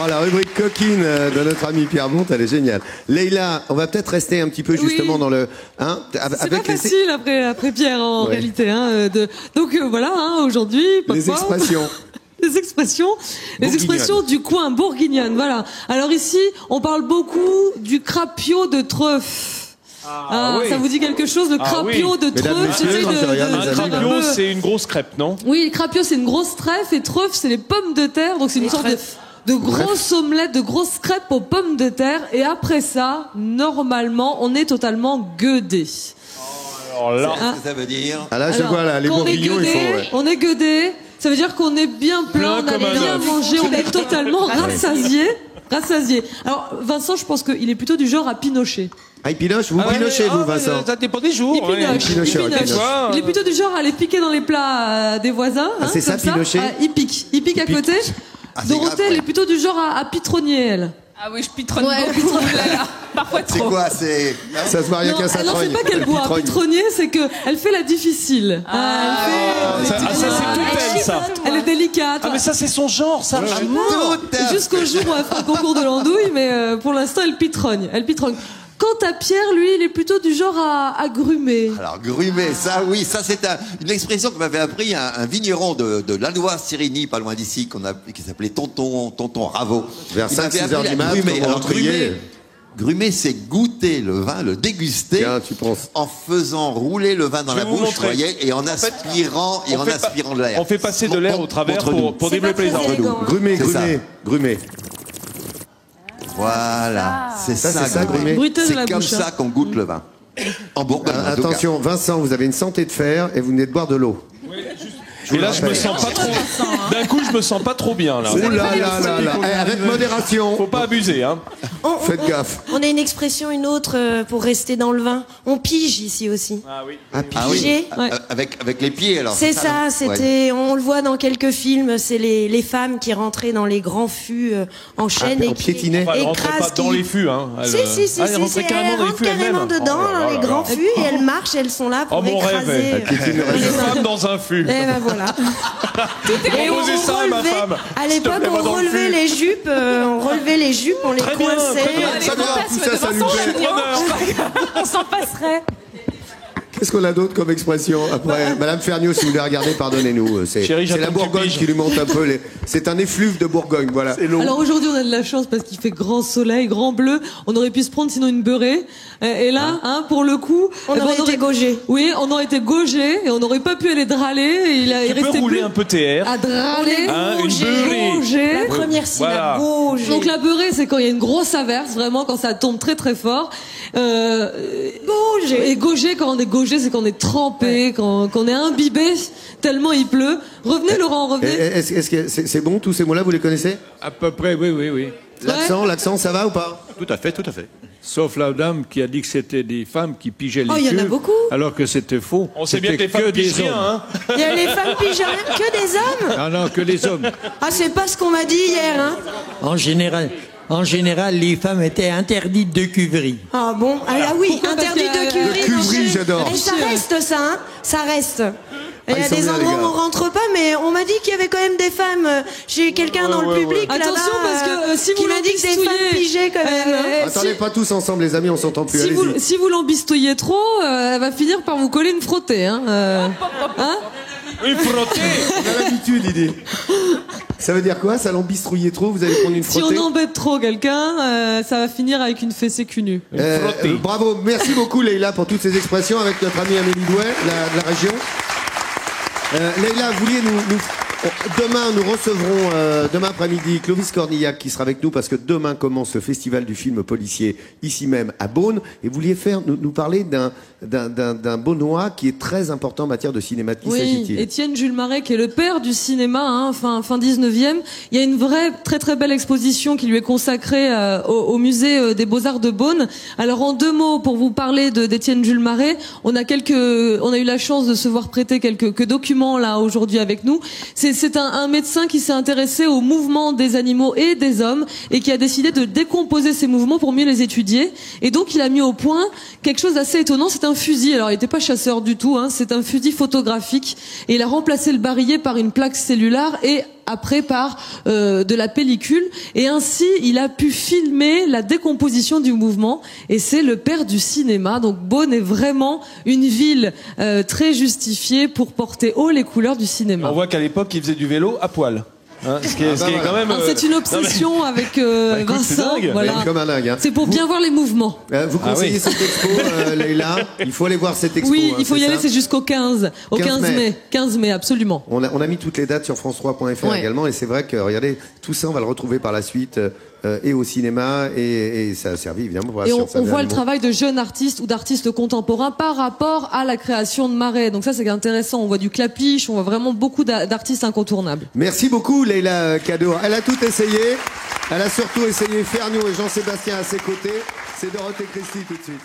la rubrique coquine de notre ami Pierre Bonte, elle est géniale. Leïla, on va peut-être rester un petit peu justement dans le... Hein, c'est pas facile après Pierre en réalité. Hein, donc voilà, hein, aujourd'hui... Les expressions. Les expressions du coin, bourguignonne, voilà. Alors ici, on parle beaucoup du crapio de Treuf. Ça vous dit quelque chose, le crapio de Treuf? Un crapio, c'est une grosse crêpe, non? Oui, le crapio, c'est une grosse trèfle, et Treuf, c'est les pommes de terre, donc c'est une sorte de grosses omelettes, de grosses crêpes aux pommes de terre, et après ça, normalement, on est totalement gueudé. Alors là, qu'est-ce que ça veut dire? Ah là, je vois là, les bourguignons, ils font... On est gueudé, ça veut dire qu'on est bien plein, on a bien mangé, on est totalement rassasié. Alors, Vincent, je pense qu'il est plutôt du genre à pinocher. Ah, il pinoche, vous pinochez, vous, Vincent? Ça dépend des jours. Il pinoche. Il est plutôt du genre à aller piquer dans les plats des voisins. Ah, c'est ça, pinocher? Il pique à côté. Dorothée, elle est plutôt du genre à pitronnier, elle. Ah oui, je pitronne beaucoup. Parfois trop. C'est quoi? C'est... Ça se voit rien qu'à sa trogne. Alors, c'est pas qu'elle boit. Pitronnier, c'est qu'elle fait la difficile. Ça, c'est tout elle, ça. Elle est délicate. Ah, mais ça, c'est son genre, ça. Jusqu'au jour où elle fait un concours de l'andouille, mais pour l'instant, elle pitronne. Quant à Pierre, lui, il est plutôt du genre à grumer. Alors, grumer, ça, oui, ça, c'est une expression que m'avait appris un vigneron de Lannoy-Sirigny, pas loin d'ici, qui s'appelait Tonton Raveau. Vers 5-6 heures du matin, alors, grumer, c'est goûter le vin, le déguster. Tiens, tu penses. En faisant rouler le vin dans la bouche, vous voyez, et en aspirant de l'air. On fait passer de l'air au travers pour développer les arômes. Grumer. Voilà, c'est ça, grumer. C'est comme ça qu'on goûte le vin. En Bourgogne. Attention, Vincent, vous avez une santé de fer et vous venez de boire de l'eau. Et là, je me sens pas trop. D'un coup, je me sens pas trop bien là. Oh là. Avec modération. Faut pas abuser, hein. Faites gaffe. On a une expression, une autre pour rester dans le vin. On pige ici aussi. Ah oui. Piger. Avec les pieds alors. C'est ça. C'était. On le voit dans quelques films. C'est les femmes qui rentraient dans les grands fûts en chaîne et qui piétinaient. Elles rentraient pas dans les fûts, hein. Si. Elles rentrent carrément dedans dans les grands fûts et elles marchent. Elles sont là pour écraser. Une femme dans un fût. Et ben voilà. Et on ça à ma femme. À l'époque, on relevait les jupes, on les coinçait. Ça nous plaît. On s'en passerait. Qu'est-ce qu'on a d'autre comme expression après? Madame Ferniaud, si vous voulez regarder, pardonnez-nous. C'est la Bourgogne qui lui monte un peu. C'est un effluve de Bourgogne, voilà. Alors aujourd'hui, on a de la chance parce qu'il fait grand soleil, grand bleu. On aurait pu se prendre sinon une beurrée. Et là, pour le coup, on aurait été gaugé. Oui, on aurait été gaugé et on n'aurait pas pu aller draler. Tu peux rouler un peu TR. À draler. Une beurrée. La première syllabe. Gaugé. Donc la beurrée, c'est quand il y a une grosse averse, vraiment quand ça tombe très très fort. Gaugé. Et gaugé, quand on est gaugé, c'est qu'on est trempé, qu'on est imbibé, tellement il pleut. Revenez, Laurent, revenez. Est-ce que c'est bon, tous ces mots-là, vous les connaissez? À peu près, oui. L'accent, ça va ou pas? Tout à fait. Sauf la dame qui a dit que c'était des femmes qui pigeaient les il y en a beaucoup. Alors que c'était faux. On sait bien que les femmes pigent rien, hein. Il y a les femmes pigent rien, que des hommes. Non, que les hommes. Ah, c'est pas ce qu'on m'a dit hier, hein. En général, les femmes étaient interdites de cuverie. Ah bon? Ah oui, interdites de cuverie. De cuverie, j'adore. Et ça reste ça, hein. Ça reste. Il y a des endroits où on rentre pas, mais on m'a dit qu'il y avait quand même des femmes. J'ai quelqu'un dans le public là-bas. Attention, parce que si vous m'a dit que des femmes pigeaient quand même. Attendez, pas tous ensemble, les amis, on s'entend plus. Si vous l'embistouillez trop, elle va finir par vous coller une frottée, hein. Une frottée. On a l'habitude, il dit. Ça veut dire quoi? Ça l'embistrouillait trop? Vous allez prendre une frottée? Si on embête trop quelqu'un, ça va finir avec une fessée cul nu. Bravo, merci beaucoup Leïla pour toutes ces expressions avec notre amie Amélie Douai de la région. Leïla, vous vouliez demain, nous recevrons, demain après-midi, Clovis Cornillac qui sera avec nous parce que demain commence le festival du film policier ici même à Beaune. Et vous vouliez nous parler d'un Beaunois qui est très important en matière de cinéma. Qui s'agit-il? Étienne Jules Marais, qui est le père du cinéma, fin 19e. Il y a une vraie, très très belle exposition qui lui est consacrée au musée des Beaux-Arts de Beaune. Alors en 2 mots, pour vous parler d'Étienne Jules Marais, on a eu la chance de se voir prêter quelques documents là aujourd'hui avec nous. C'est un médecin qui s'est intéressé aux mouvements des animaux et des hommes et qui a décidé de décomposer ces mouvements pour mieux les étudier. Et donc il a mis au point quelque chose d'assez étonnant, c'est un fusil. Alors il n'était pas chasseur du tout, hein, c'est un fusil photographique et il a remplacé le barillet par une plaque cellulaire et après par de la pellicule, et ainsi il a pu filmer la décomposition du mouvement, et c'est le père du cinéma. Donc Beaune est vraiment une ville très justifiée pour porter haut les couleurs du cinéma. On voit qu'à l'époque, il faisait du vélo à poil. Hein, ce qui est quand même. C'est une obsession avec Vincent. Voilà. Comme un dingue. Hein. C'est pour bien voir les mouvements. Vous conseillez cette expo, Leïla? Il faut aller voir cette expo. Oui, il faut y ça aller, c'est jusqu'au 15. Au 15 mai. 15 mai, absolument. On a mis toutes les dates sur france3.fr également, et c'est vrai que, regardez, tout ça, on va le retrouver par la suite. Et au cinéma, et ça a servi évidemment pour la science. Et on voit le travail de jeunes artistes ou d'artistes contemporains par rapport à la création de Marais. Donc ça, c'est intéressant. On voit du Clapiche, on voit vraiment beaucoup d'artistes incontournables. Merci beaucoup, Leïla Kadour. Elle a tout essayé. Elle a surtout essayé Ferniaud et Jean-Sébastien à ses côtés. C'est Dorothée Christy tout de suite.